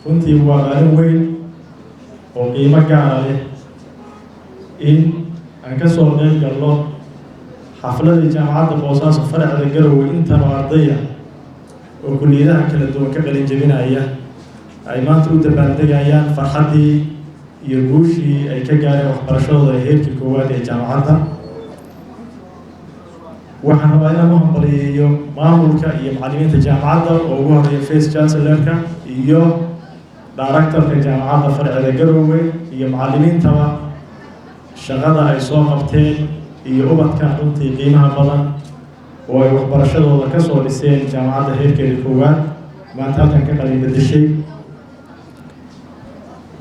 runtii waa maalin weyn oo qiimo gaar ah leh in aan ka soo qayb galno xafladda jaamacadda Boosaaso faracda Garowe intan oo ardayda oo kulliyadaha kala duwan ka qalin jabinaya ay maanta u dabaaldegayaan farxaddii iyo guushii ay ka gaareen waxbarashadooda heerkii koowaad ee jaamacadda. waxaan rabaa inaan u hambaliyeeyo maamulka iyo macallimiinta jaamacadda oo ugu horeeya Vice Chancellor-ka iyo Director-ka jaamacadda faracda Garowe iyo macallimiintaba shaqada ay soo qabteen iyo ubadka runtii qiimaha badan oo ay waxbarashadooda ka soo dhiseen jaamacadda heerkeeda koowaad maanta halkan ka qalin bedeshay.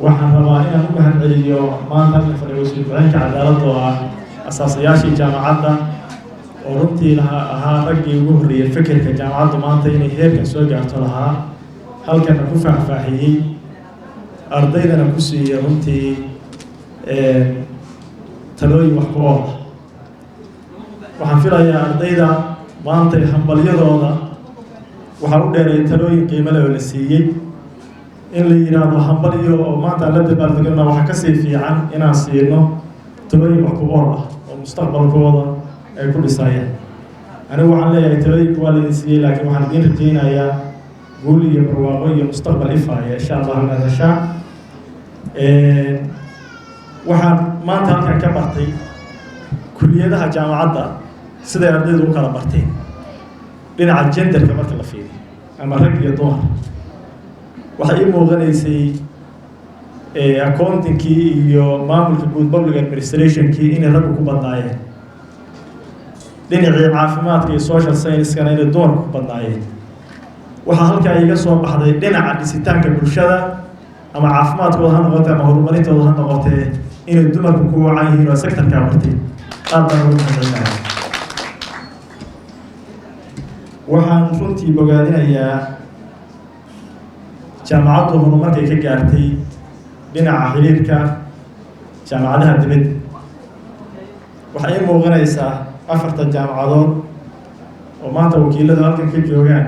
waxaan rabaa inaan u mahadceliyo maanta halkan fadhiyo wasiir ku-xigeenka cadaaladda oo ah asaasayaashii jaamacadda oo runtii ahaa raggii ugu horreeyay fikirka jaamacaddu maanta inay heerkan soo gaarto lahaa halkana ku faahfaahiyey ardaydana ku siiyey runtii talooyin wax ku ool ah. waxaan filayaa ardayda maanta hambalyadooda waxaa u dheereeyay talooyin qiimo leh oo la siiyey in la yiraahdo hambalyo oo maanta la dabaaldegno waxa ka sii fiican inaan siino talooyin wax ku ool ah oo mustaqbalkooda ay ku dhisayaan. anigu waxaan leeyahay talooyinku waa la siiyey laakiin waxaan idin rajaynayaa guul iyo barwaaqo iyo mustaqbal ifaya insha Allah hadasha. waxaan maanta halkan ka bartay kulliyadaha jaamacadda siday ardaydu u kala barteen dhinaca genderka marka la fiiriyo ama rag iyo dumar. waxay ii muuqanaysay accounting-kii iyo maamulka guud public administration-kii inay raggu ku badnaayeen, dhinacii caafimaadka iyo social science-kana inay dumarku ku badnaayeen. waxaa halkaa iga soo baxday dhinaca dhisitaanka bulshada ama caafimaadkooda ha noqotee ama horumarintooda ha noqotee inay dumarku ku wacan yihiin oo sector-kaa bartay. aad baan ugu mahadcelinayaa. waxaan runtii bogaadinayaa jaamacaddu horumarkay ka gaartay dhinaca xiriirka jaamacadaha dibadda. waxay ii muuqanaysaa 4 jaamacadood oo maanta wakiilada halkan ka joogaan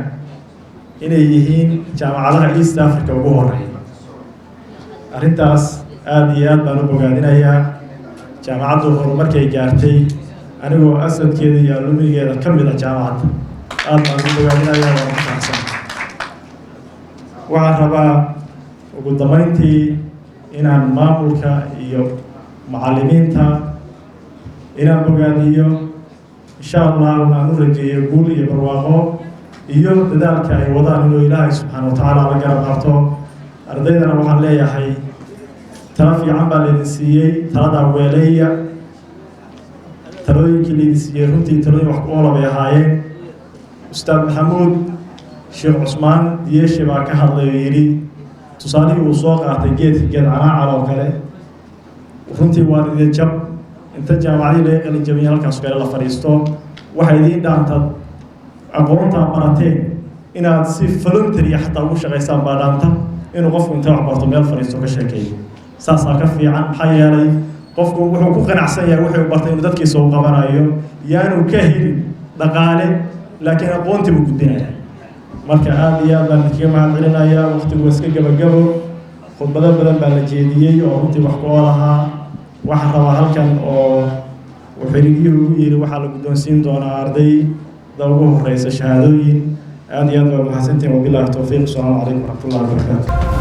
inay yihiin jaamacadaha East Africa ugu horeeya. arrintaas aad iyo aad baan u bogaadinayaa. jaamacaddu horumarkay gaartay anigoo asadkeeda iyo alumnigeeda ka mid ah jaamacadda aad baan u bogaadinayaa. waa ku faraxsan. waxaan rabaa ugu dambeyntii inaan maamulka iyo macallimiinta inaan bogaadiyo insha Allah aan u rajeeyo guul iyo barwaaqo iyo dadaalka ay wadaan inuu Ilaahay subxaanahu wa ta'aala la garab qabto. ardaydana waxaan leeyahay talo fiican baa la siiyey, talada weelaya talooyinkii la siiyey runtii talooyin wax ku ool bay ahaayeen. Ustaad Maxamuud Sheekh Cusmaan Diyeeshe baa ka hadlay oo yidhi tusaalihii uu soo qaatay geed canaacal oo kale runtii waa idin jab inta jaamacadii laga qalin jabiyay halkaas kale la fadhiisto. waxay idiin dhaantad aqoonta barateen inaad si voluntary xataa ugu shaqaysaan baa dhaanta inuu qofku inta wax barto meel fadhiisto ka sheekeeyo. saasaa ka fiican maxaa yeelay qofku wuxuu ku qanacsan yahay wuxuu bartay inuu dadkiisa u qabanayo yaanu ka helin dhaqaale laakiin aqoontii buu gudbinayaa. marka aad iyo aad baan idinkaga mahadcelinayaa. waqtigu iska gabagabo khudbado badan baa la jeediyey oo runtii wax ku ool ahaa. waxaan rabaa halkan oo xiriiriyuhu ugu yidhi waxaa la guddoonsiin doonaa ardayda ugu horeysa shahaadooyin. aad iyo aad baa mahadsantihiin. wabilaahi towfiiq. asalaamu calaykum waraxmatullahi wabarakaatu.